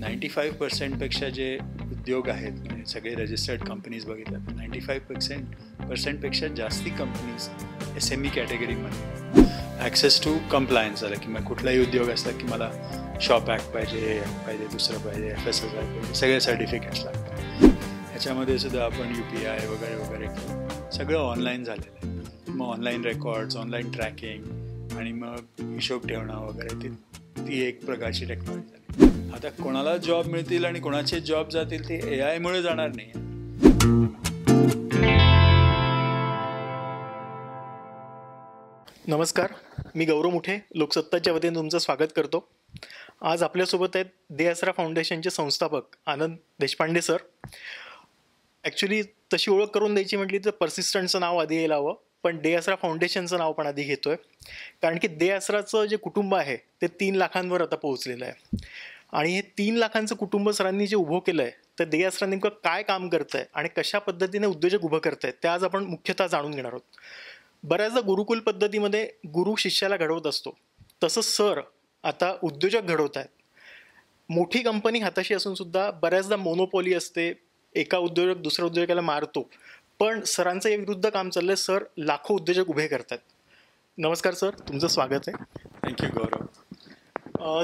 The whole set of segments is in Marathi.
95% जे उद्योग आहेत, म्हणजे सगळे रजिस्टर्ड कंपनीज बघितल्या तर 95% जास्ती कंपनीज SME कॅटेगरीमध्ये. ॲक्सेस टू कंप्लायन्स झालं की मग कुठलाही उद्योग असला की मला शॉप ॲक्ट पाहिजे, दुसरं पाहिजे, FSSAI पाहिजे, सगळे सर्टिफिकेट्स लागतात. ह्याच्यामध्ये सुद्धा आपण UPI वगैरे वगैरे सगळं ऑनलाईन झालेलं आहे. मग ऑनलाईन रेकॉर्ड्स, ऑनलाईन ट्रॅकिंग आणि मग हिशोब ठेवणं वगैरे ती एक प्रकारची टेक्नॉलॉजी झाली. आता कोणाला जॉब मिळतील आणि कोणाचे जॉब जातील ते AI मुळे जाणार नाही. नमस्कार, मी गौरव मुठे लोकसत्ताच्या वतीने तुमचं स्वागत करतो. आज आपल्यासोबत आहेत दे आसरा फाउंडेशनचे संस्थापक आनंद देशपांडे सर. ॲक्च्युली तशी ओळख करून द्यायची म्हटली तर पर्सिस्टंटचं नाव आधी यायला हवं, पण दे आसरा फाउंडेशनचं नाव पण आधी घेतोय, कारण की दे आसराचं जे कुटुंब आहे ते 3 लाखांवर आता पोहोचलेलं आहे. आणि हे 3 लाखांचं कुटुंब सरांनी जे उभं केलं आहे, तर दे आसरा नेमकं काय काम करत आहे आणि कशा पद्धतीने उद्योजक उभं करत आहेत ते आज आपण मुख्यतः जाणून घेणार आहोत. बऱ्याचदा गुरुकुल पद्धतीमध्ये गुरु शिष्याला घडवत असतो, तसं सर आता उद्योजक घडवत आहेत. मोठी कंपनी हाताशी असून सुद्धा बऱ्याचदा मोनोपॉली असते, एका उद्योजक दुसऱ्या उद्योजकाला मारतो, पण सरांचं एक विरुद्ध काम चाललंय. सर लाखो उद्योजक उभे करतात. नमस्कार सर, तुमचं स्वागत आहे. थँक्यू गौरव.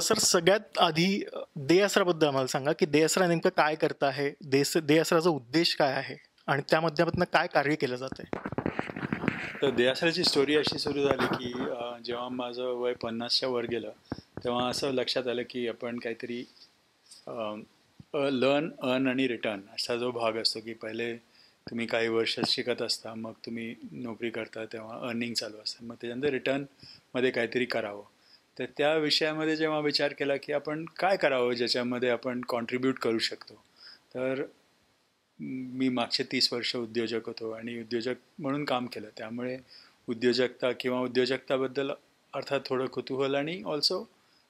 सर सगळ्यात आधी दे आसराबद्दल आम्हाला सांगा की दे आसरा नेमकं काय करत आहे, दे आसराचा उद्देश काय आहे आणि त्या माध्यमातून काय कार्य केलं जात आहे. तर दे आसराची स्टोरी अशी सुरू झाली की जेव्हा माझं वय 50च्या वर गेलं तेव्हा असं लक्षात आलं की आपण काहीतरी लर्न, अर्न आणि रिटर्न असा जो भाग असतो की पहिले तुम्ही काही वर्ष शिकत असता, मग तुम्ही नोकरी करता तेव्हा अर्निंग चालू असतं, मग त्याच्यानंतर रिटर्नमध्ये काहीतरी करावं. तर त्या विषयामध्ये जेव्हा विचार केला की आपण काय करावं ज्याच्यामध्ये आपण कॉन्ट्रीब्यूट करू शकतो, तर मी मागचे 30 वर्ष उद्योजक होतो आणि उद्योजक म्हणून काम केलं. त्यामुळे उद्योजकता किंवा उद्योजकताबद्दल अर्थात थोडं कुतूहल आणि ऑल्सो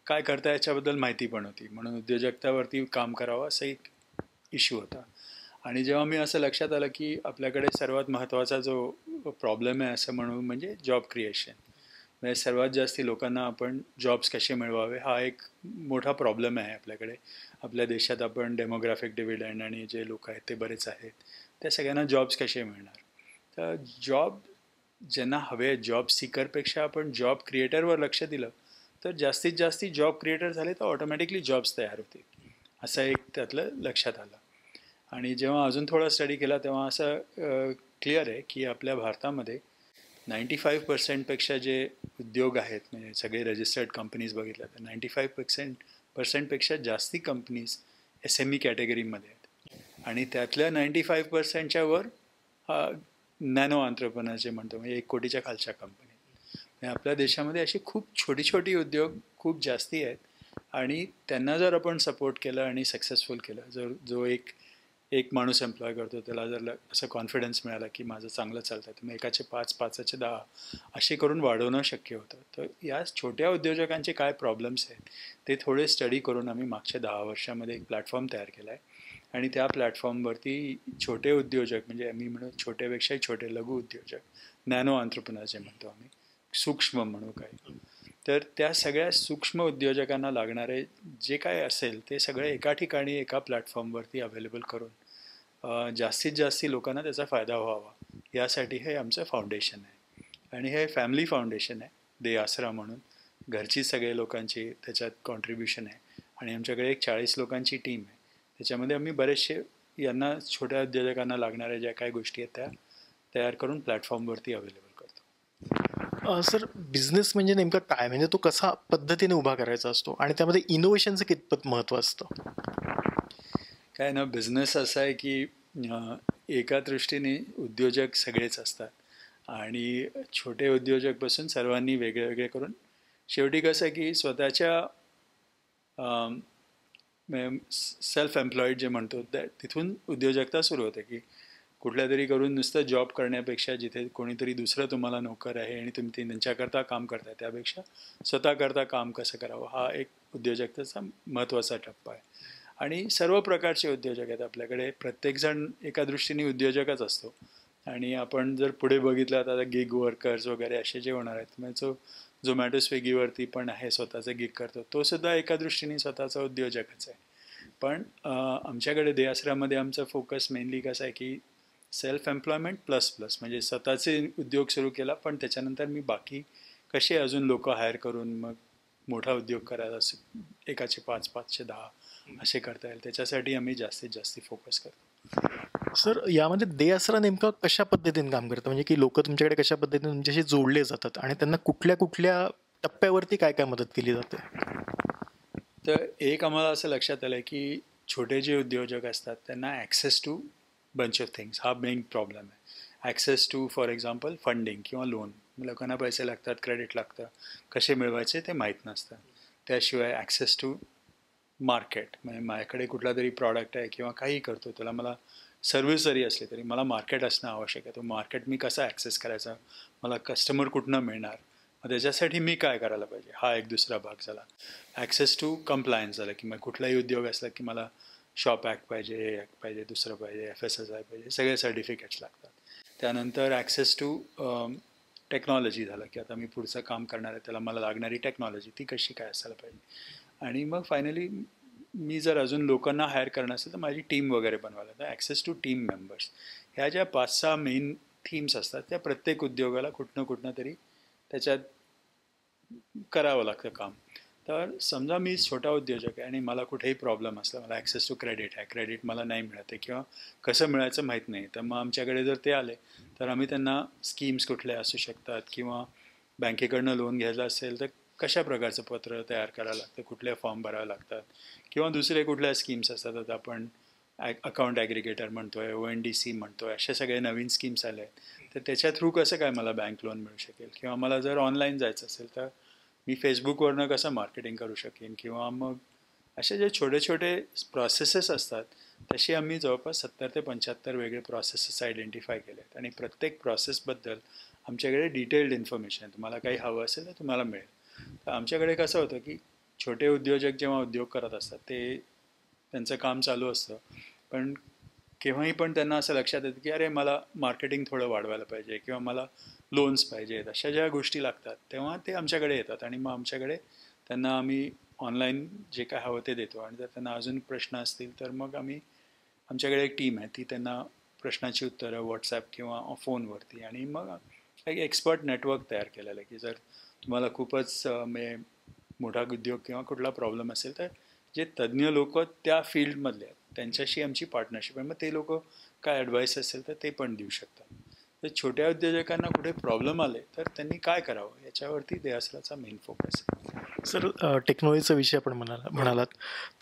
काय करता याच्याबद्दल माहिती पण होती, म्हणून उद्योजकतावरती काम करावं असा एक इश्यू होता. आणि जेव्हा मी असं लक्षात आलं की आपल्याकडे सर्वात महत्त्वाचा जो प्रॉब्लेम आहे असं म्हणून म्हणजे जॉब क्रिएशन, म्हणजे सर्वात जास्ती लोकांना आपण जॉब्स कसे मिळवावे हा एक मोठा प्रॉब्लेम आहे आपल्याकडे. आपल्या देशात आपण डेमोग्राफिक डिव्हिडंड आणि जे लोक आहेत ते बरेच आहेत, त्या सगळ्यांना जॉब्स कसे मिळणार. तर जॉब ज्यांना हवे जॉब सीकरपेक्षा आपण जॉब क्रिएटरवर लक्ष दिलं तर जास्तीत जास्ती जॉब क्रिएटर झाले तर ऑटोमॅटिकली जॉब्स तयार होतील, असं एक त्यातलं लक्षात आलं. आणि जेव्हा अजून थोडा स्टडी केला तेव्हा असं क्लिअर आहे की आपल्या भारतामध्ये 95% जे उद्योग आहेत, म्हणजे सगळे रजिस्टर्ड कंपनीज बघितल्या तर 95% जास्ती कंपनीज SME कॅटेगरीमध्ये आहेत. आणि त्यातल्या 95%च्या वर नॅनो एंटरप्रेन्योर जे म्हणतो, म्हणजे 1 कोटीच्या खालच्या कंपनी. आपल्या देशामध्ये अशी खूप छोटी छोटी उद्योग खूप जास्ती आहेत आणि त्यांना जर आपण सपोर्ट केलं आणि सक्सेसफुल केलं, जो एक माणूस एम्प्लॉय करतो त्याला जर असं कॉन्फिडन्स मिळाला की माझं चांगलं चालतं, तर मग 1चे 5, 5चे 10 असे करून वाढवणं शक्य होतं. तर या छोट्या उद्योजकांचे काय प्रॉब्लेम्स आहेत ते थोडे स्टडी करून आम्ही मागच्या 10 वर्षामध्ये एक प्लॅटफॉर्म तयार केला आहे. आणि त्या प्लॅटफॉर्मवरती छोटे उद्योजक, म्हणजे आम्ही म्हणू छोट्यापेक्षाही छोटे लघु उद्योजक, नॅनो एंटरप्रेन्योर जे म्हणतो आम्ही, सूक्ष्म म्हणू काय, तर त्या सगळ्या सूक्ष्म उद्योजकांना लागणारे जे काय असेल ते सगळे एका ठिकाणी एका प्लॅटफॉर्मवरती अवेलेबल करून जास्तीत जास्ती लोकांना त्याचा फायदा व्हावा यासाठी हे आमचं फाउंडेशन आहे. आणि हे फॅमिली फाउंडेशन आहे दे आसरा म्हणून. घरची सगळे लोकांची त्याच्यात कॉन्ट्रीब्युशन आहे आणि आमच्याकडे एक 40 लोकांची टीम आहे. त्याच्यामध्ये आम्ही बरेचसे यांना छोट्या उद्योजकांना लागणाऱ्या ज्या काही गोष्टी आहेत त्या तयार करून प्लॅटफॉर्मवरती अवेलेबल करतो. सर बिझनेस म्हणजे नेमकं काय, म्हणजे तो कसा पद्धतीने उभा करायचा असतो आणि त्यामध्ये इनोव्हेशनचं कितपत महत्त्व असतं. काय ना, बिझनेस असा आहे की एका दृष्टीने उद्योजक सगळेच असतात आणि छोटे उद्योजकपासून सर्वांनी वेगळे वेगळे करून शेवटी कसं आहे की स्वतःच्या सेल्फ एम्प्लॉईड जे म्हणतो तिथून उद्योजकता सुरू होते की कुठल्या तरी करून नुसतं जॉब करण्यापेक्षा जिथे कोणीतरी दुसरं तुम्हाला नोकर आहे आणि तुम्ही त्यांच्याकरता काम करताय त्यापेक्षा स्वतःकरता काम कसं करावं हा एक उद्योजकतेचा महत्त्वाचा टप्पा आहे. आणि सर्व प्रकारचे उद्योजक आहेत आपल्याकडे. प्रत्येकजण एका दृष्टीने उद्योजकच असतो. आणि आपण जर पुढे बघितलं तर आता गिग वर्कर्स वगैरे असे जे होणार आहेत, म्हणजे जो झोमॅटो स्विगीवरती पण आहे स्वतःचं गिग करतो, तो सुद्धा एका दृष्टीने स्वतःचा उद्योजकच आहे. पण आमच्याकडे दे आसरामध्ये आमचा फोकस मेनली कसा आहे की सेल्फ एम्प्लॉयमेंट प्लस प्लस, म्हणजे स्वतःचे उद्योग सुरू केला, पण त्याच्यानंतर मी बाकी कसे अजून लोक हायर करून मग मोठा उद्योग करायला, एकाचे 5, 5चे 10 असे करता येईल, त्याच्यासाठी आम्ही जास्तीत जास्त फोकस करतो. सर, यामध्ये दे आसरा नेमकं कशा पद्धतीने काम करतं, म्हणजे की लोक तुमच्याकडे कशा पद्धतीने तुमच्याशी जोडले जातात आणि त्यांना कुठल्या कुठल्या टप्प्यावरती काय काय मदत केली जाते? तर एक आम्हाला असं लक्षात आलं की छोटे जे उद्योजक असतात त्यांना access to bunch of things हा मेन प्रॉब्लेम आहे. Access to for example funding किंवा लोन, लोकांना पैसे लागतात, क्रेडिट लागतं, कसे मिळवायचे ते माहीत नसतं. त्याशिवाय ॲक्सेस टू मार्केट, म्हणजे माझ्याकडे कुठला तरी प्रॉडक्ट आहे किंवा काही करतो, त्याला मला सर्व्हिस जरी असली तरी मला मार्केट असणं आवश्यक आहे. तो मार्केट मी कसा ॲक्सेस करायचा, मला कस्टमर कुठनं मिळणार, मग त्याच्यासाठी मी काय करायला पाहिजे, हा एक दुसरा भाग झाला. ॲक्सेस टू कंप्लायन्स झालं की मग कुठलाही उद्योग असला की मला शॉप ॲक्ट पाहिजे, हे ॲक्ट पाहिजे, दुसरं पाहिजे, FSSAI पाहिजे, सगळे सर्टिफिकेट्स लागतात. त्यानंतर ॲक्सेस टू टेक्नॉलॉजी झालं की आता मी पुढचं काम करणार आहे, त्याला मला लागणारी टेक्नॉलॉजी ती कशी काय असायला पाहिजे. आणि मग फायनली मी जर अजून लोकांना हायर करणं असेल तर माझी टीम वगैरे बनवायला, तर ॲक्सेस टू टीम मेंबर्स, ह्या ज्या 5-6 मेन थीम्स असतात त्या प्रत्येक उद्योगाला कुठनं तरी त्याच्यात करावं लागतं काम. तर समजा मी छोटा उद्योजक आहे आणि मला कुठेही प्रॉब्लेम असला, मला ॲक्सेस टू क्रेडिट आहे, क्रेडिट मला नाही मिळत आहे किंवा कसं मिळायचं माहीत नाही, तर मग आमच्याकडे जर ते आले तर आम्ही त्यांना स्कीम्स कुठल्या असू शकतात किंवा बँकेकडनं लोन घ्यायचं असेल तर कशा प्रकारचं पत्र तयार करावं लागतं, कुठले फॉर्म भरावे लागतात किंवा दुसरे कुठल्या स्कीम्स असतात. आता आपण अकाउंट ॲग्रिगेटर म्हणतो आहे, ONDC म्हणतो आहे, असे सगळे नवीन स्कीम्स आले आहेत, तर त्याच्या थ्रू कसं काय मला बँक लोन मिळू शकेल, किंवा मला जर ऑनलाईन जायचं असेल तर मी फेसबुकवरनं कसं मार्केटिंग करू शकेन, किंवा मग असे जे छोटे छोटे प्रोसेसेस असतात तशी आम्ही जवळपास 70 ते 75 वेगळे प्रोसेसेस आयडेंटिफाय केले आहेत आणि प्रत्येक प्रोसेसबद्दल आमच्याकडे डिटेल्ड इन्फॉर्मेशन, तुम्हाला काही हवं असेल तर तुम्हाला मिळेल. तर आमच्याकडे कसं होतं की छोटे उद्योजक जेव्हा उद्योग करत असतात ते त्यांचं काम चालू असतं, पण केव्हाही पण त्यांना असं लक्षात येतं की अरे मला मार्केटिंग थोडं वाढवायला पाहिजे किंवा मला लोन्स पाहिजेत, अशा ज्या गोष्टी लागतात तेव्हा ते आमच्याकडे येतात आणि मग आमच्याकडे त्यांना आम्ही ऑनलाईन जे काय हवं ते देतो. आणि जर त्यांना अजून प्रश्न असतील तर मग आमच्याकडे एक टीम आहे, ती त्यांना प्रश्नाची उत्तरं व्हॉट्सॲप किंवा फोनवरती, आणि मग एक एक्सपर्ट नेटवर्क तयार केलेलं आहे की जर तुम्हाला खूपच म्हणजे मोठा उद्योग किंवा कुठला प्रॉब्लेम असेल तर जे तज्ज्ञ लोक त्या फील्डमधले आहेत त्यांच्याशी आमची पार्टनरशिप आहे, मग ते लोक काय ॲडवाईस असेल तर ते पण देऊ शकतात. तर छोट्या उद्योजकांना कुठे प्रॉब्लेम आले तर त्यांनी काय करावं याच्यावरती दे आसराचा मेन फोकस आहे. सर, टेक्नॉलॉजीचा विषय आपण म्हणालात,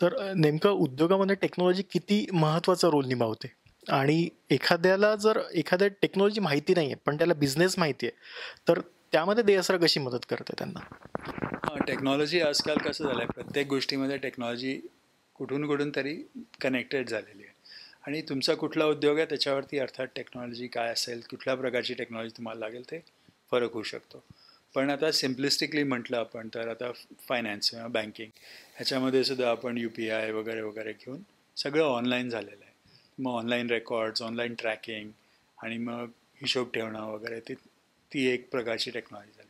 तर नेमकं उद्योगामध्ये टेक्नॉलॉजी किती महत्त्वाचा रोल निभावते? आणि एखाद्याला जर एखाद्या टेक्नॉलॉजी माहिती नाही आहे पण त्याला बिझनेस माहिती आहे, तर त्यामध्ये दे आसरा कशी मदत करते त्यांना? टेक्नॉलॉजी आजकाल कसं झालं आहे, प्रत्येक गोष्टीमध्ये टेक्नॉलॉजी कुठून तरी कनेक्टेड झालेली आहे. आणि तुमचा कुठला उद्योग आहे त्याच्यावरती अर्थात टेक्नॉलॉजी काय असेल, कुठल्या प्रकारची टेक्नॉलॉजी तुम्हाला लागेल ते फरक होऊ शकतो. पण आता सिम्प्लिस्टिकली म्हटलं आपण तर आता फायनान्स किंवा बँकिंग ह्याच्यामध्ये सुद्धा आपण UPI वगैरे वगैरे घेऊन सगळं ऑनलाईन झालेलं आहे. मग ऑनलाईन रेकॉर्ड्स, ऑनलाईन ट्रॅकिंग आणि मग हिशोब ठेवणं वगैरे ती एक प्रकारची टेक्नॉलॉजी झाली.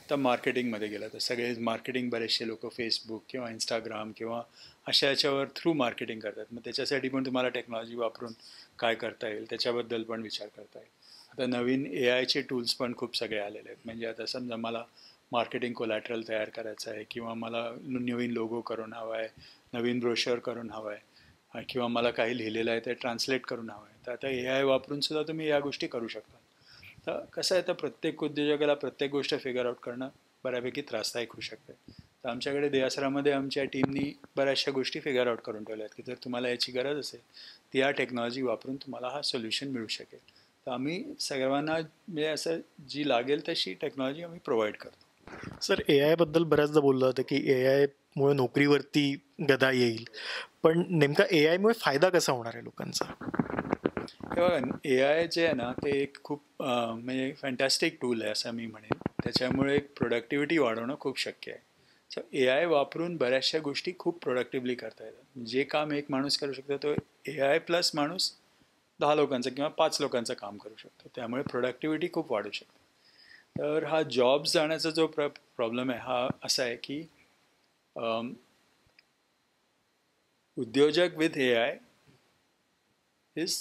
आता मार्केटिंगमध्ये गेलं तर सगळे मार्केटिंग बरेचसे लोक फेसबुक किंवा इंस्टाग्राम किंवा अशा याच्यावर थ्रू मार्केटिंग करतात. मग त्याच्यासाठी पण तुम्हाला टेक्नॉलॉजी वापरून काय करता येईल त्याच्याबद्दल पण विचार करता येईल. आता नवीन AIचे टूल्स पण खूप सगळे आलेले आहेत. म्हणजे आता समजा मला मार्केटिंग कोलॅटरल तयार करायचं आहे किंवा मला नवीन लोगो करून हवा आहे, नवीन ब्रोशर करून हवं आहे किंवा मला काही लिहिलेलं आहे ते ट्रान्सलेट करून हवं आहे, तर आता AI वापरून सुद्धा तुम्ही या गोष्टी करू शकता. तर कसं आहे, तर प्रत्येक उद्योजकाला प्रत्येक गोष्ट फिगर आउट करणं बऱ्यापैकी त्रासदायक होऊ शकते. तर आमच्याकडे दे आसरामध्ये आमच्या टीमनी बऱ्याचशा गोष्टी फिगर आउट करून ठेवल्या आहेत की जर तुम्हाला याची गरज असेल तर या टेक्नॉलॉजी वापरून तुम्हाला हा सोल्युशन मिळू शकेल. तर आम्ही सर्वांना म्हणजे असं जी लागेल तशी टेक्नॉलॉजी आम्ही प्रोव्हाइड करतो. सर, AI बद्दल बऱ्याचदा बोललं होतं की AI मुळे नोकरीवरती गदा येईल, पण नेमका AI मुळे फायदा कसा होणार आहे लोकांचा? हे बघा, AI जे आहे ना ते एक खूप म्हणजे फॅन्टॅस्टिक टूल आहे असं मी म्हणेन. त्याच्यामुळे प्रोडक्टिव्हिटी वाढवणं खूप शक्य आहे. सो AI वापरून बऱ्याचशा गोष्टी खूप प्रोडक्टिव्हली करता येतात. जे काम एक माणूस करू शकतो तो AI प्लस माणूस 10 लोकांचं किंवा 5 लोकांचं काम करू शकतो. त्यामुळे प्रोडक्टिव्हिटी खूप वाढू शकते. तर हा जॉब्स जाण्याचा जो प्रॉब्लेम आहे हा असा आहे की उद्योजक with AI is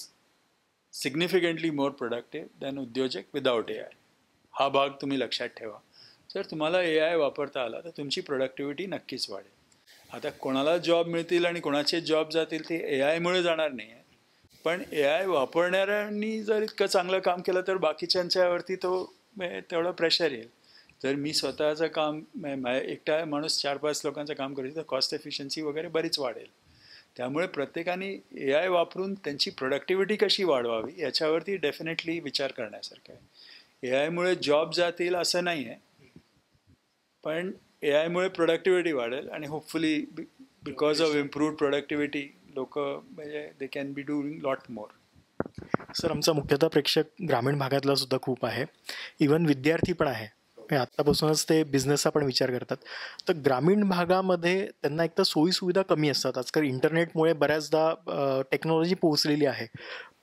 significantly more productive than उद्योजक विदाउट AI. हा भाग तुम्ही लक्षात ठेवा. जर तुम्हाला AI वापरता आला तर तुमची प्रोडक्टिव्हिटी नक्कीच वाढेल. आता कोणाला जॉब मिळतील आणि कोणाचे जॉब जातील ते AI मुळे जाणार नाही आहे, पण AI वापरणाऱ्यांनी जर इतकं चांगलं काम केलं तर बाकीच्यांच्यावरती तेवढा प्रेशर येईल. जर मी स्वतःचं काम एकटा माणूस 4-5 लोकांचं काम करेल तर कॉस्ट एफिशियन्सी वगैरे बरीच वाढेल. त्यामुळे प्रत्येकाने AI वापरून त्यांची प्रोडक्टिव्हिटी कशी वाढवावी याच्यावरती डेफिनेटली विचार करण्यासारखं आहे. AI मुळे जॉब जातील असं नाही आहे, पण AI मुळे प्रोडक्टिव्हिटी वाढेल आणि hopefully because of improved productivity लोक म्हणजे they can be doing lot more. Sir, आमचा मुख्यतः प्रेक्षक ग्रामीण भागातला सुद्धा खूप आहे, इवन विद्यार्थी पण आहे. आत्तापासूनच ते बिझनेसचा पण विचार करतात. तर ग्रामीण भागामध्ये त्यांना एक तर सोयीसुविधा कमी असतात. आजकाल इंटरनेटमुळे बऱ्याचदा टेक्नॉलॉजी पोहोचलेली आहे,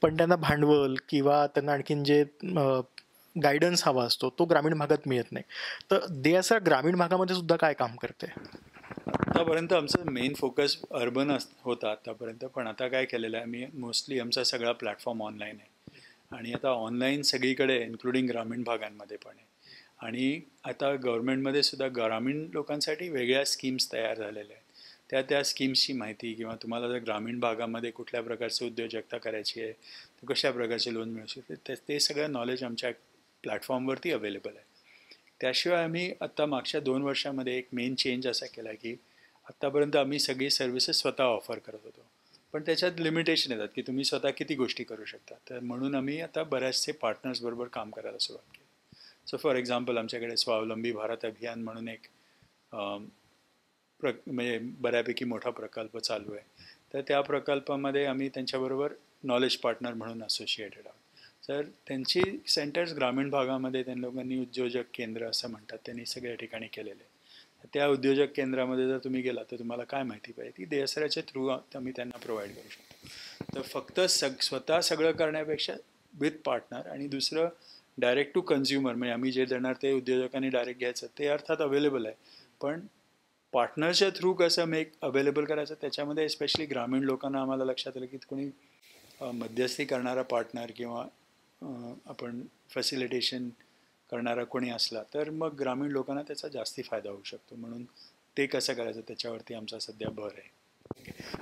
पण त्यांना भांडवल किंवा त्यांना आणखीन जे गायडन्स हवा असतो तो ग्रामीण भागात मिळत नाही. तर DSR ग्रामीण भागामध्ये सुद्धा काय काम करते? आतापर्यंत आमचं मेन फोकस अर्बन होता आतापर्यंत, पण आता काय केलेलं आहे, आम्ही मोस्टली आमचा सगळा प्लॅटफॉर्म ऑनलाईन आहे आणि आता ऑनलाईन सगळीकडे इन्क्लुडिंग ग्रामीण भागांमध्ये पण आहे. आणि आता गव्हर्नमेंटमध्ये सुद्धा ग्रामीण लोकांसाठी वेगळ्या स्कीम्स तयार झालेल्या आहेत. त्या स्कीम्सची माहिती किंवा तुम्हाला जर ग्रामीण भागामध्ये कुठल्या प्रकारची उद्योजकता करायची आहे तर कशा प्रकारचे लोन मिळू शकते ते सगळं नॉलेज आमच्या प्लॅटफॉर्मवरती अवेलेबल आहे. त्याशिवाय आम्ही आत्ता मागच्या 2 वर्षामध्ये एक मेन चेंज असा केला की आत्तापर्यंत आम्ही सगळी सर्व्हिसेस स्वतः ऑफर करत होतो, पण त्याच्यात लिमिटेशन येतात की तुम्ही स्वतः किती गोष्टी करू शकता. तर म्हणून आम्ही आता बऱ्याचशे पार्टनर्सबरोबर काम करायला सुरुवात केली. सो फॉर एक्झाम्पल आमच्याकडे स्वावलंबी भारत अभियान म्हणून एक म्हणजे बऱ्यापैकी मोठा प्रकल्प चालू आहे. तर त्या प्रकल्पामध्ये आम्ही त्यांच्याबरोबर नॉलेज पार्टनर म्हणून असोसिएटेड आहोत. तर त्यांची सेंटर्स ग्रामीण भागामध्ये त्या लोकांनी उद्योजक केंद्र असं म्हणतात त्यांनी सगळ्या ठिकाणी केलेले आहे. त्या उद्योजक केंद्रामध्ये जर तुम्ही गेला तर तुम्हाला काय माहिती पाहिजे ती DSRच्या थ्रू आम्ही त्यांना प्रोव्हाइड करू शकतो. तर फक्त स्वतः सगळं करण्यापेक्षा विथ पार्टनर, आणि दुसरं डायरेक्ट टू कन्झ्युमर म्हणजे आम्ही जे देणार ते उद्योजकांनी डायरेक्ट घ्यायचं ते अर्थात अवेलेबल आहे, पण पार्टनरच्या थ्रू कसं अवेलेबल करायचं त्याच्यामध्ये स्पेशली ग्रामीण लोकांना आम्हाला लक्षात आलं की कोणी मध्यस्थी करणारा पार्टनर किंवा आपण फॅसिलिटेशन करणारा कोणी असला तर मग ग्रामीण लोकांना त्याचा जास्ती फायदा होऊ शकतो. म्हणून ते कसं करायचं त्याच्यावरती आमचा सध्या भर आहे.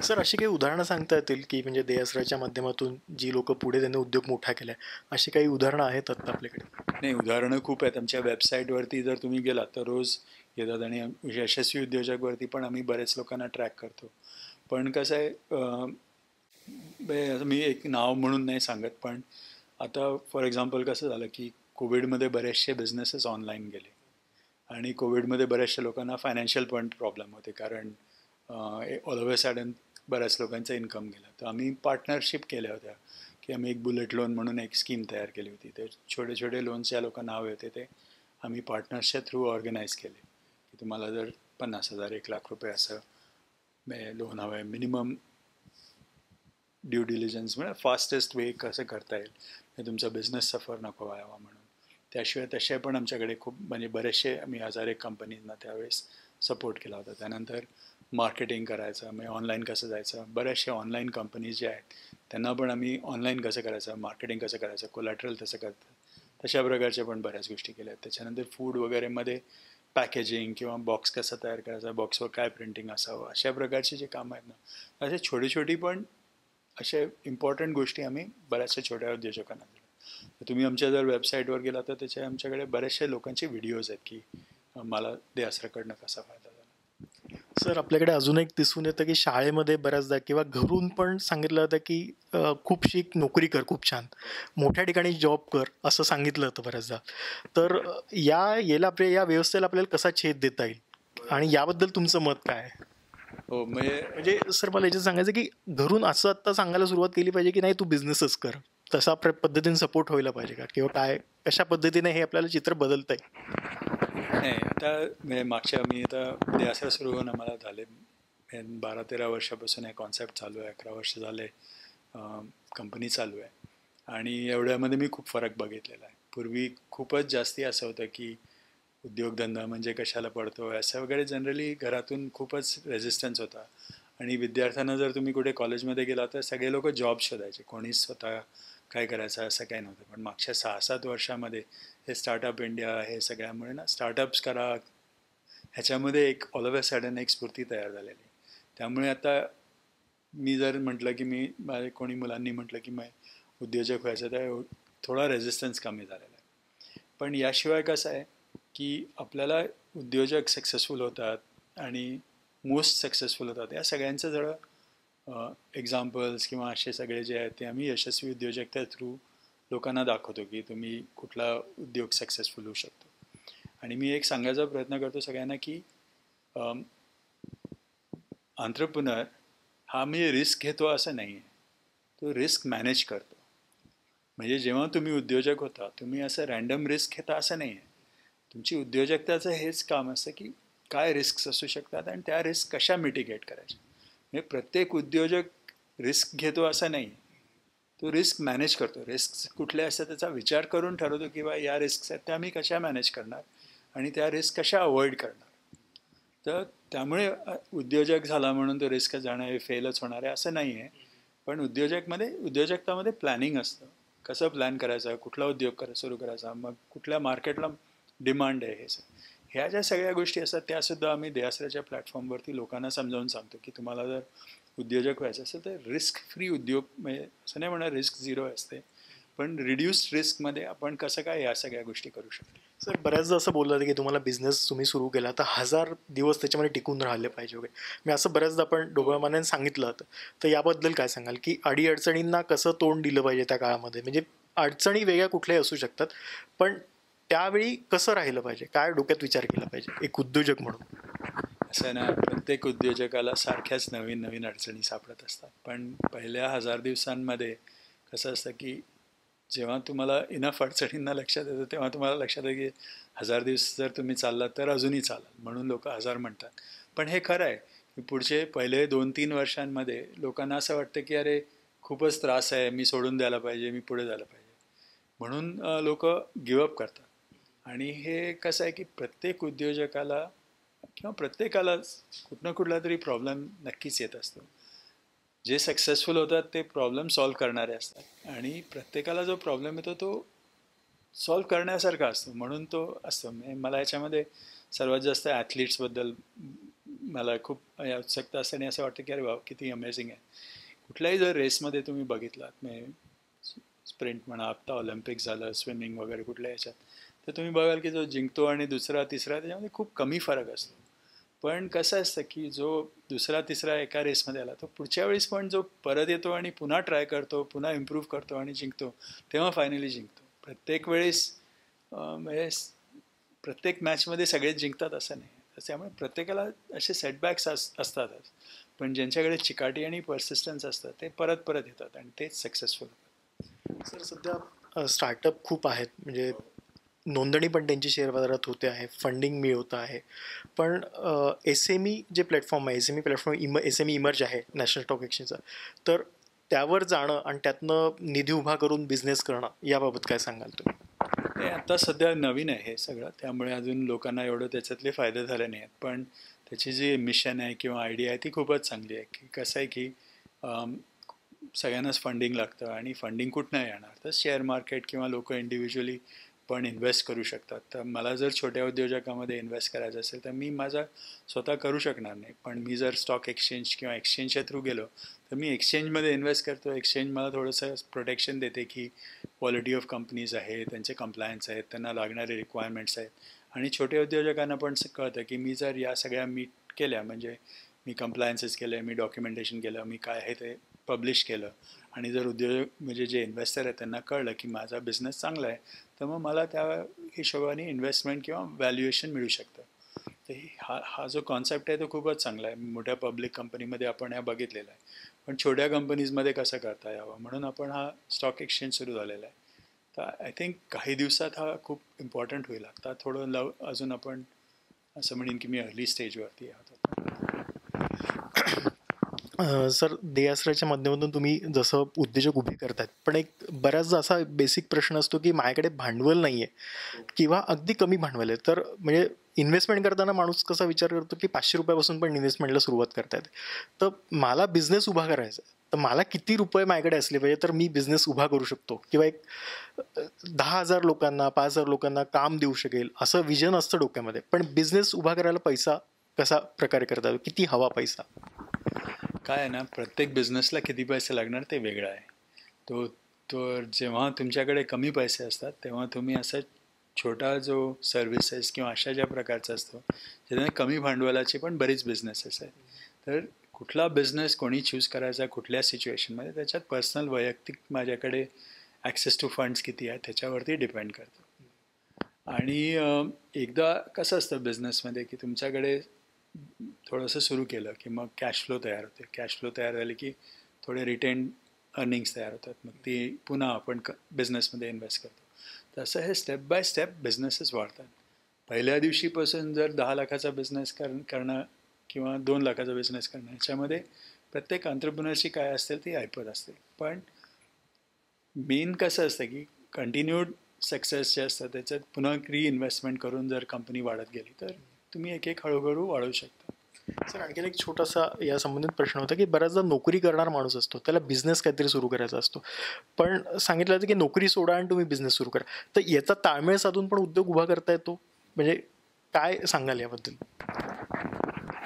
सर, अशी काही उदाहरणं सांगता येतील की म्हणजे DSRच्या माध्यमातून जी लोक पुढे त्यांनी उद्योग मोठा केला, अशी काही उदाहरणं आहेत आत्ता आपल्याकडे? नाही, उदाहरणं खूप आहेत. आमच्या वेबसाईटवरती जर तुम्ही गेलात तर रोज येतात आणि यशस्वी उद्योजकवरती पण आम्ही बरेच लोकांना ट्रॅक करतो. पण कसं आहे, मी एक नाव म्हणून नाही सांगत, पण आता फॉर एक्झाम्पल कसं झालं की कोविडमध्ये बरेचसे बिझनेसेस ऑनलाईन गेले आणि कोविडमध्ये बऱ्याचशा लोकांना फायनान्शियल पण प्रॉब्लेम होते, कारण ऑल ऑफ अ सडन बऱ्याच लोकांचा इन्कम गेला. तर आम्ही पार्टनरशिप केल्या होत्या की आम्ही एक बुलेट लोन म्हणून एक स्कीम तयार केली होती. ते छोटे छोटे लोन्स ज्या लोकांना हवे होते ते आम्ही पार्टनर्सच्या थ्रू ऑर्गनाईज केले की तुम्हाला जर 50,000 1,00,000 असं लोन हवं आहे, मिनिमम ड्यू डिलिजन्स म्हणजे फास्टेस्ट वे कसं करता येईल म्हणजे तुमचा बिझनेस सफर नको व्हावा म्हणून. त्याशिवाय तसे पण आमच्याकडे खूप म्हणजे बरेचसे आम्ही 1001 कंपनीजना त्यावेळेस सपोर्ट केला होता. त्यानंतर मार्केटिंग करायचं म्हणजे ऑनलाईन कसं जायचं, बऱ्याचशा ऑनलाईन कंपनीज ज्या आहेत त्यांना पण आम्ही ऑनलाईन कसं करायचं, मार्केटिंग कसं करायचं, कोलॅटरल कसं करतं, तशा प्रकारच्या पण बऱ्याच गोष्टी केल्या आहेत. त्याच्यानंतर फूड वगैरेमध्ये पॅकेजिंग किंवा बॉक्स कसा तयार करायचा, बॉक्सवर काय प्रिंटिंग असावं, अशा प्रकारचे जे कामं आहेत ना, असे छोटी छोटी पण अशा इम्पॉर्टंट गोष्टी आम्ही बऱ्याचशा छोट्या उद्योजकांना दिल्या. तर तुम्ही आमच्या जर वेबसाईटवर गेला तर आमच्याकडे बरेचसे लोकांचे व्हिडिओज आहेत की मला DSRकडनं कसा फायदा झाला. सर, आपल्याकडे अजून एक दिसून येतं की शाळेमध्ये बऱ्याचदा किंवा घरून पण सांगितलं जातं की खूप शिक, नोकरी कर, खूप छान, मोठ्या ठिकाणी जॉब कर, असं सांगितलं जातं बऱ्याचदा. तर या व्यवस्थेला आपल्याला कसा छेद देता येईल आणि याबद्दल तुमचं मत काय आहे? हो, म्हणजे सर, मला याच्यात सांगायचं की घरून असं आत्ता सांगायला सुरुवात केली पाहिजे की नाही तू बिझनेसच कर, तसा पद्धतीने सपोर्ट व्हायला पाहिजे का, किंवा काय कशा पद्धतीने हे आपल्याला चित्र बदलतं आहे? नाही, आता मागच्या मी आता DSR सुरू होऊन आम्हाला झाले 12-13 वर्षापासून हे कॉन्सेप्ट चालू आहे. 11 वर्ष झाले कंपनी चालू आहे आणि एवढ्यामध्ये मी खूप फरक बघितलेला आहे. पूर्वी खूपच जास्ती असं होतं की उद्योगधंदा म्हणजे कशाला पडतो असं वगैरे जनरली घरातून खूपच रेझिस्टन्स होता. आणि विद्यार्थ्यांना जर तुम्ही कुठे कॉलेजमध्ये गेला तर सगळे लोक जॉब शोधायचे, कोणीच स्वतः काय करायचं असं काही नव्हतं. पण मागच्या 6-7 वर्षामध्ये हे स्टार्टअप इंडिया हे सगळ्यामुळे ना स्टार्टअप्स करा ह्याच्यामध्ये एक ऑल ऑफ अ सडन एक स्फूर्ती तयार झालेली आहे. त्यामुळे आता मी जर म्हटलं की मी माझ्या कोणी मुलांनी म्हटलं की मग उद्योजक व्हायचं तर थोडा रेझिस्टन्स कमी झालेला आहे. पण याशिवाय कसं आहे की आपल्याला उद्योजक सक्सेसफुल होतात आणि मोस्ट सक्सेसफुल होतात या सगळ्यांचं जरा एक्झाम्पल्स किंवा असे सगळे जे आहेत ते आम्ही यशस्वी उद्योजकते थ्रू लोकांना दाखवतो की तुम्ही कुठला उद्योग सक्सेसफुल होऊ शकतो. आणि मी एक सांगायचा प्रयत्न करतो सगळ्यांना की एंटरप्रेन्योर हा म्हणजे रिस्क घेतो असं नाही आहे, तो रिस्क मॅनेज करतो. म्हणजे जेव्हा तुम्ही उद्योजक होता तुम्ही असं रँडम रिस्क घेता असं नाही आहे. तुमची उद्योजकताचं हेच काम असतं की काय रिस्क असू शकतात आणि त्या रिस्क कशा मिटिगेट करायच्या. म्हणजे प्रत्येक उद्योजक रिस्क घेतो असं नाही, तो रिस्क मॅनेज करतो. रिस्क कुठले असतात त्याचा विचार करून ठरवतो की बा या रिस्क आहेत त्या मी कशा मॅनेज करणार आणि त्या रिस्क कशा अवॉइड करणार. तर त्यामुळे उद्योजक झाला म्हणून तो रिस्क जाणं हे फेलच होणार आहे असं नाही आहे. पण उद्योजकतामध्ये प्लॅनिंग असतं, कसं प्लॅन करायचं, कुठला उद्योग सुरू करायचा, मग कुठल्या मार्केटला डिमांड आहे, ह्या ज्या सगळ्या गोष्टी असतात त्यासुद्धा आम्ही देआसराच्या प्लॅटफॉर्मवरती लोकांना समजावून सांगतो की तुम्हाला जर उद्योजक व्हायचं असेल तर रिस्क फ्री उद्योग, म्हणजे असं नाही म्हणा रिस्क झिरो असते, पण रिड्यूस्ड रिस्कमध्ये आपण कसं काय या सगळ्या गोष्टी करू शकतो. सर बऱ्याचदा असं बोललं जातं की तुम्हाला बिझनेस तुम्ही सुरू केला तर 1000 दिवस त्याच्यामध्ये टिकून राहिले पाहिजे वगैरे. मी असं बऱ्याचदा आपण डोळ्यामानाने सांगितलं होतं. तर याबद्दल काय सांगाल की अडीअडचणींना कसं तोंड दिलं पाहिजे त्या काळामध्ये? म्हणजे अडचणी वेगळ्या कुठल्याही असू शकतात, पण त्यावेळी कसं राहिलं पाहिजे, काय डोक्यात विचार केला पाहिजे एक उद्योजक म्हणून? असं ना, प्रत्येक उद्योजकाला सारख्याच नवीन नवीन अडचणी सापडत असतात. पण पहिल्या 1000 दिवसांमध्ये कसं असतं की जेव्हा तुम्हाला इनफ अडचणींना लक्षात येतं तेव्हा तुम्हाला लक्षात आहे की 1000 दिवस जर तुम्ही चाललात तर अजूनही चालाल, म्हणून लोक 1000 म्हणतात. पण हे खरं आहे की पुढचे पहिले 2-3 वर्षांमध्ये लोकांना असं वाटतं की अरे खूपच त्रास आहे, मी सोडून द्यायला पाहिजे, मी पुढे जायला पाहिजे, म्हणून लोक गिवअप करतात. आणि हे कसं आहे की प्रत्येक उद्योजकाला किंवा प्रत्येकाला कुठला कुठला तरी प्रॉब्लेम नक्कीच येत असतो. जे सक्सेसफुल होतात ते प्रॉब्लेम सॉल्व्ह करणारे असतात आणि प्रत्येकाला जो प्रॉब्लेम येतो तो सॉल्व्ह करण्यासारखा असतो, म्हणून तो असतो. मला याच्यामध्ये सर्वात जास्त ॲथलीट्सबद्दल मला खूप उत्सुकता असते आणि असं वाटतं की अरे वा किती अमेझिंग आहे. कुठल्याही जर रेसमध्ये तुम्ही बघितलात, स्प्रिंट म्हणा, आत्ता ऑलिम्पिक्स झालं, स्विमिंग वगैरे कुठल्या याच्यात, तर तुम्ही बघाल की जो जिंकतो आणि दुसरा तिसरा त्याच्यामध्ये खूप कमी फरक असतो. पण कसं असतं की जो दुसरा तिसरा एका रेसमध्ये आला तो पुढच्या वेळेस पण जो परत येतो आणि पुन्हा ट्राय करतो, पुन्हा इम्प्रूव्ह करतो आणि जिंकतो, तेव्हा फायनली जिंकतो. प्रत्येक वेळेस म्हणजे प्रत्येक मॅचमध्ये सगळेच जिंकतात असं नाही. त्यामुळे प्रत्येकाला असे सेटबॅक्स असतातच, पण ज्यांच्याकडे चिकाटी आणि पर्सिस्टन्स असतात ते परत परत येतात आणि तेच सक्सेसफुल होतात. सर सध्या स्टार्टअप खूप आहेत, म्हणजे नोंदणी पण त्यांची शेअर बाजारात होते आहे, फंडिंग मिळवतं आहे. पण SME जे प्लॅटफॉर्म आहे, SME प्लॅटफॉर्म SME इमर्ज आहे नॅशनल स्टॉक एक्सचेंजचा, तर त्यावर जाणं आणि त्यातनं निधी उभा करून बिझनेस करणं याबाबत काय सांगाल तुम्ही? हे आता सध्या नवीन आहे हे सगळं, त्यामुळे अजून लोकांना एवढं त्याच्यातले फायदे झाले नाही आहेत. पण त्याची जी मिशन आहे किंवा आयडिया आहे ती खूपच चांगली आहे. की कसं आहे की सगळ्यांनाच फंडिंग लागतं आणि फंडिंग कुठनं येणार, तर शेअर मार्केट किंवा लोक इंडिव्हिज्युअली पण इन्व्हेस्ट करू शकतात. तर मला जर छोट्या उद्योजकामध्ये इन्व्हेस्ट करायचं असेल तर मी माझा स्वतः करू शकणार नाही. पण मी जर स्टॉक एक्सचेंज किंवा एक्सचेंजच्या थ्रू गेलो तर मी एक्सचेंजमध्ये इन्व्हेस्ट करतो. एक्सचेंज मला थोडंसं प्रोटेक्शन देते की क्वालिटी ऑफ कंपनीज आहे, त्यांचे कंप्लायन्स आहेत, त्यांना लागणारे रिक्वायरमेंट्स आहेत. आणि छोट्या उद्योजकांना पण कळतं की मी जर या सगळ्या मीट केल्या, म्हणजे मी कंप्लायन्सेस केले, मी डॉक्युमेंटेशन केलं, मी काय आहे ते पब्लिश केलं, आणि जर उद्योजक म्हणजे जे इन्व्हेस्टर आहेत त्यांना कळलं की माझा बिझनेस चांगला आहे, तर मग मला त्या हिशोबाने इन्व्हेस्टमेंट किंवा व्हॅल्युएशन मिळू शकतं. तर हा जो कॉन्सेप्ट आहे तो खूपच चांगला आहे. मोठ्या पब्लिक कंपनीमध्ये आपण ह्या बघितलेला आहे, पण छोट्या कंपनीजमध्ये कसं करता यावं म्हणून आपण हा स्टॉक एक्सचेंज सुरू झालेला आहे. तर आय थिंक काही दिवसात हा खूप इम्पॉर्टंट होईल. आता थोडं अजून आपण असं म्हणेन की मी अर्ली स्टेजवरती आहोत. सर देआसराच्या माध्यमातून तुम्ही जसं उद्योजक उभे करतात, पण एक बऱ्याचदा असा बेसिक प्रश्न असतो की माझ्याकडे भांडवल नाही आहे किंवा अगदी कमी भांडवल आहे, तर म्हणजे इन्व्हेस्टमेंट करताना माणूस कसा विचार करतो की 500 रुपयापासून पण इन्व्हेस्टमेंटला सुरुवात करता येते. तर मला बिझनेस उभा करायचा आहे, तर मला किती रुपये माझ्याकडे असले पाहिजे तर मी बिझनेस उभा करू शकतो किंवा एक 10,000 लोकांना 5,000 लोकांना काम देऊ शकेल असं विजन असतं डोक्यामध्ये. पण बिझनेस उभा करायला पैसा कसा प्रकारे करता येतो, किती हवा पैसा? काय आहे ना, प्रत्येक बिझनेसला किती पैसे लागणार ते वेगळं आहे. तो तो जेव्हा तुमच्याकडे कमी पैसे असतात तेव्हा तुम्ही असा छोटा जो सर्व्हिसेस किंवा अशा ज्या प्रकारचा असतो ज्याने कमी भांडवलाचे पण बरीच बिझनेसेस आहेत. तर कुठला बिझनेस कोणी चूज करायचा कुठल्या सिच्युएशनमध्ये त्याच्यात पर्सनल वैयक्तिक माझ्याकडे ॲक्सेस टू फंड्स किती आहे त्याच्यावरती डिपेंड करतं. आणि एकदा कसं असतं बिझनेसमध्ये की तुमच्याकडे थोडंसं सुरू केलं की मग कॅश फ्लो तयार होते. कॅश फ्लो तयार झाले की थोडे रिटेन अर्निंग्स तयार होतात. मग ती पुन्हा आपण बिझनेसमध्ये इन्व्हेस्ट करतो. तसं हे स्टेप बाय स्टेप बिझनेसेस वाढतात. पहिल्या दिवशीपासून जर 10 लाखाचा बिझनेस करणं किंवा 2 लाखाचा बिझनेस करणं ह्याच्यामध्ये प्रत्येक एंटरप्रेन्योरची काय असतील ती ऐपत असते. पण मेन कसं असतं की कंटिन्यूड सक्सेस जे असतं त्याच्यात पुन्हा इन्व्हेस्टमेंट करून जर कंपनी वाढत गेली तर तुम्ही एक एक हळूहळू वाढवू शकता. सर आणखीन एक छोटासा या संबंधित प्रश्न होता की बऱ्याचदा नोकरी करणारा माणूस असतो, त्याला बिझनेस काहीतरी सुरू करायचा असतो, पण सांगितलं जातं की नोकरी सोडा आणि तुम्ही बिझनेस सुरू करा. तर याचा ताळमेळ साधून पण उद्योग उभा करता येतो, म्हणजे काय सांगाल याबद्दल?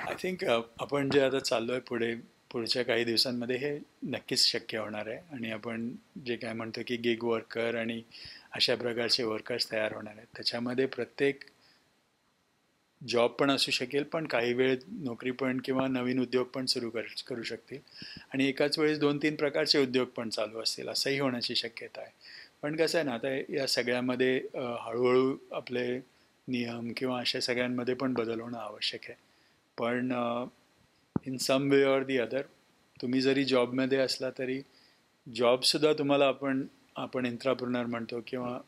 आय थिंक आपण जे आता चाललो आहे पुढच्या काही दिवसांमध्ये हे नक्कीच शक्य होणार आहे. आणि आपण जे काय म्हणतो की गिग वर्कर आणि अशा प्रकारचे वर्कर्स तयार होणार आहेत. त्याच्यामध्ये प्रत्येक जॉब पण असू शकेल पण काही वेळ नोकरी पण किंवा नवीन उद्योग पण सुरू करू शकतील. आणि एकाच वेळेस 2-3 प्रकारचे उद्योग पण चालू असतील असंही होण्याची शक्यता आहे. पण कसं आहे ना, आता या सगळ्यामध्ये हळूहळू आपले नियम किंवा अशा सगळ्यांमध्ये पण बदल होणं आवश्यक आहे. पण in some way or the other तुम्ही जरी जॉबमध्ये असला तरी जॉबसुद्धा तुम्हाला आपण एंट्राप्रेन्योर म्हणतो किंवा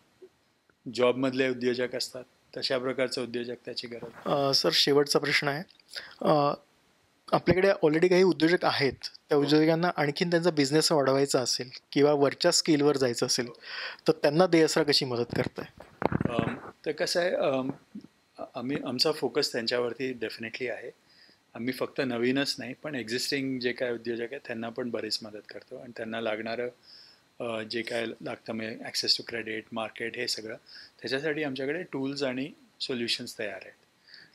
जॉबमधले उद्योजक असतात तशा प्रकारचं उद्योजक त्याची गरज. सर शेवटचा प्रश्न आहे. आपल्याकडे ऑलरेडी काही उद्योजक आहेत, त्या उद्योजकांना आणखीन त्यांचा बिझनेस वाढवायचा असेल किंवा वरच्या स्केलवर जायचं असेल तर त्यांना देयसरा कशी मदत करताय? तर कसं आहे, आमचा फोकस त्यांच्यावरती डेफिनेटली आहे. आम्ही फक्त नवीनच नाही पण एक्झिस्टिंग जे काय उद्योजक आहेत त्यांना पण बरीच मदत करतो. आणि त्यांना लागणारं जे काय लागतं म्हणजे ॲक्सेस टू क्रेडिट मार्केट हे सगळं त्याच्यासाठी आमच्याकडे टूल्स आणि सोल्युशन्स तयार आहेत.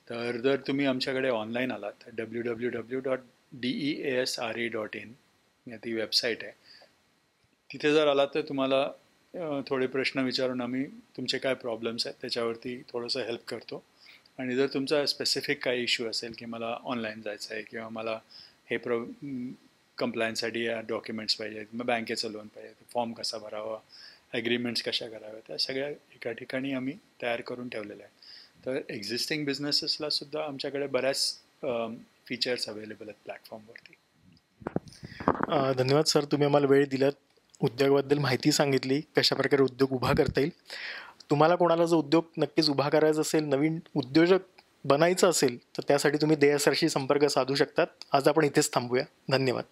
तर जर तुम्ही आमच्याकडे ऑनलाईन आलात तर www.deasre.in या ती वेबसाईट आहे. तिथे जर आलात तर तुम्हाला थोडे प्रश्न विचारून आम्ही तुमचे काय प्रॉब्लेम्स आहेत त्याच्यावरती थोडंसं हेल्प करतो. आणि जर तुमचा स्पेसिफिक काही इश्यू असेल की मला ऑनलाईन जायचं आहे किंवा मला हे कंप्लायन्ससाठी या डॉक्युमेंट्स पाहिजेत, मग बँकेचं लोन पाहिजे, फॉर्म कसा भरावा, ॲग्रीमेंट्स कशा कराव्या, त्या सगळ्या एका ठिकाणी आम्ही तयार करून ठेवलेल्या आहेत. तर एक्झिस्टिंग बिझनेसेसलासुद्धा आमच्याकडे बऱ्याच फीचर्स अवेलेबल आहेत प्लॅटफॉर्मवरती. धन्यवाद सर, तुम्ही आम्हाला वेळ दिलात, उद्योगाबद्दल माहिती सांगितली, कशाप्रकारे उद्योग उभा करता येईल. तुम्हाला कोणाला जर उद्योग नक्कीच उभा करायचा असेल, नवीन उद्योजक बनायचं असेल तर त्यासाठी तुम्ही देयसरशी संपर्क साधू शकतात. आज आपण इथेच थांबूया. धन्यवाद.